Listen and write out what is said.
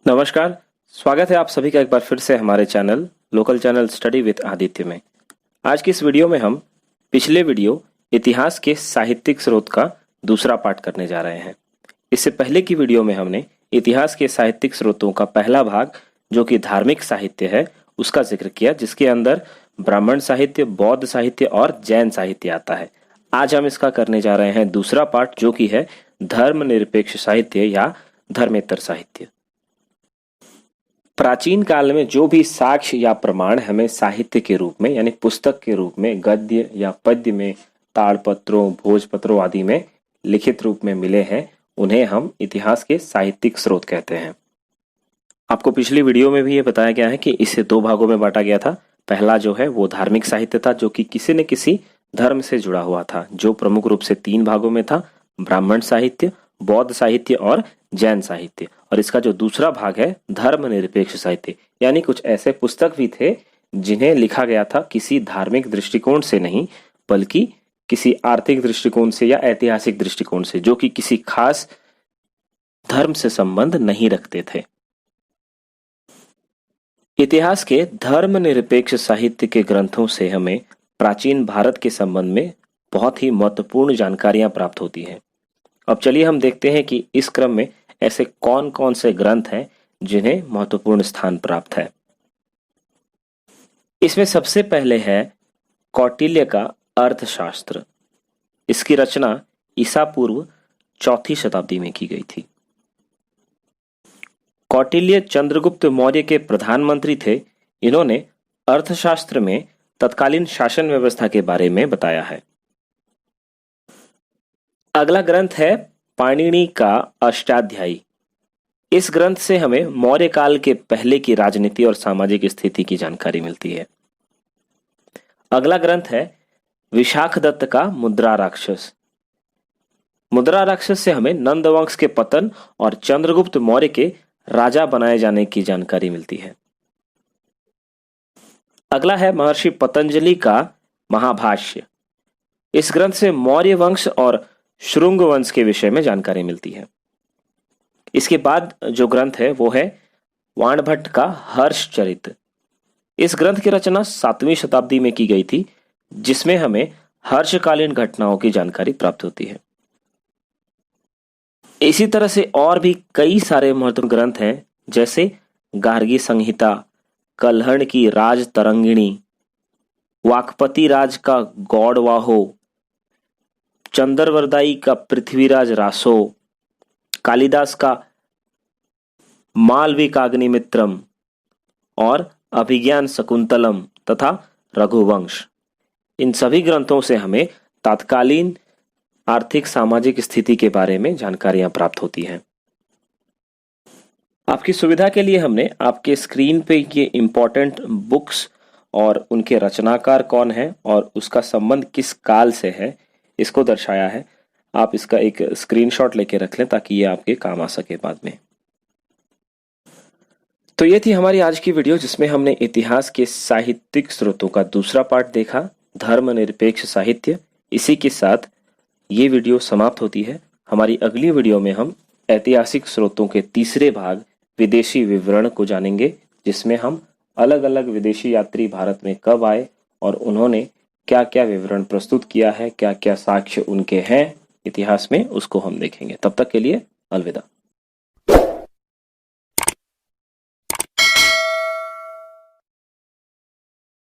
नमस्कार। स्वागत है आप सभी का एक बार फिर से हमारे channel local channel study with Aditya में। आज की इस वीडियो में हम पिछले वीडियो इतिहास के साहित्यिक स्रोत का दूसरा पार्ट करने जा रहे हैं। इससे पहले की वीडियो में हमने इतिहास के साहित्यिक स्रोतों का पहला भाग जो कि धार्मिक साहित्य है उसका जिक्र किया, जिसके अंदर ब्राह्मण साहित्य, बौद्ध साहित्य और जैन साहित्य आता है। आज हम इसका करने जा रहे हैं दूसरा पार्ट जो कि है धर्मनिरपेक्ष साहित्य या धर्मेतर साहित्य। प्राचीन काल में जो भी साक्ष्य या प्रमाण हमें साहित्य के रूप में यानी पुस्तक के रूप में गद्य या पद्य में, ताड़पत्रों, भोजपत्रों आदि में लिखित रूप में मिले हैं, उन्हें हम इतिहास के साहित्यिक स्रोत कहते हैं। आपको पिछली वीडियो में भी ये बताया गया है कि इसे दो भागों में बांटा गया था। पहला जो है वो धार्मिक साहित्य था जो कि किसी न किसी धर्म से जुड़ा हुआ था, जो प्रमुख रूप से तीन भागों में था: ब्राह्मण साहित्य, बौद्ध साहित्य और जैन साहित्य। और इसका जो दूसरा भाग है धर्मनिरपेक्ष साहित्य, यानी कुछ ऐसे पुस्तक भी थे जिन्हें लिखा गया था किसी धार्मिक दृष्टिकोण से नहीं बल्कि किसी आर्थिक दृष्टिकोण से या ऐतिहासिक दृष्टिकोण से, जो कि किसी खास धर्म से संबंध नहीं रखते थे। इतिहास के धर्मनिरपेक्ष साहित्य के ग्रंथों से हमें प्राचीन भारत के संबंध में बहुत ही महत्वपूर्ण जानकारियां प्राप्त होती हैं। अब चलिए हम देखते हैं कि इस क्रम में ऐसे कौन कौन से ग्रंथ हैं जिन्हें महत्वपूर्ण स्थान प्राप्त है। इसमें सबसे पहले है कौटिल्य का अर्थशास्त्र। इसकी रचना ईसा पूर्व 4वीं शताब्दी में की गई थी। कौटिल्य चंद्रगुप्त मौर्य के प्रधानमंत्री थे। इन्होंने अर्थशास्त्र में तत्कालीन शासन व्यवस्था के बारे में बताया है। अगला ग्रंथ है पाणिनि का अष्टाध्यायी। इस ग्रंथ से हमें मौर्य काल के पहले की राजनीति और सामाजिक स्थिति की जानकारी मिलती है। अगला ग्रंथ है विशाखदत्त का मुद्रा राक्षस। मुद्रा राक्षस से हमें नंद वंश के पतन और चंद्रगुप्त मौर्य के राजा बनाए जाने की जानकारी मिलती है। अगला है महर्षि पतंजलि का महाभाष्य। इस ग्रंथ से मौर्य वंश और शुंग वंश के विषय में जानकारी मिलती है। इसके बाद जो ग्रंथ है वो है वाणभट्ट का हर्षचरित। इस ग्रंथ की रचना 7वीं शताब्दी में की गई थी, जिसमें हमें हर्षकालीन घटनाओं की जानकारी प्राप्त होती है। इसी तरह से और भी कई सारे महत्वपूर्ण ग्रंथ हैं, जैसे गार्गी संहिता, कल्हण की राज तरंगिणी, वाकपति राज का गौड़वाहो, चंद्रवरदाई का पृथ्वीराज रासो, कालिदास का मालविकाग्निमित्रम और अभिज्ञान शकुंतलम तथा रघुवंश। इन सभी ग्रंथों से हमें तत्कालीन आर्थिक सामाजिक स्थिति के बारे में जानकारियां प्राप्त होती हैं। आपकी सुविधा के लिए हमने आपके स्क्रीन पे ये इंपॉर्टेंट बुक्स और उनके रचनाकार कौन है और उसका संबंध किस काल से है इसको दर्शाया है। आप इसका एक स्क्रीनशॉट लेके रख लें ताकि ये आपके काम आ सके बाद में। तो ये थी हमारी आज की वीडियो, जिसमें हमने इतिहास के साहित्यिक स्रोतों का दूसरा पार्ट देखा, धर्मनिरपेक्ष साहित्य। इसी के साथ ये वीडियो समाप्त होती है। हमारी अगली वीडियो में हम ऐतिहासिक स्रोतों के तीसरे भाग विदेशी विवरण को जानेंगे, जिसमें हम अलग अलग विदेशी यात्री भारत में कब आए और उन्होंने क्या क्या विवरण प्रस्तुत किया है, क्या क्या साक्ष्य उनके हैं इतिहास में, उसको हम देखेंगे। तब तक के लिए अलविदा।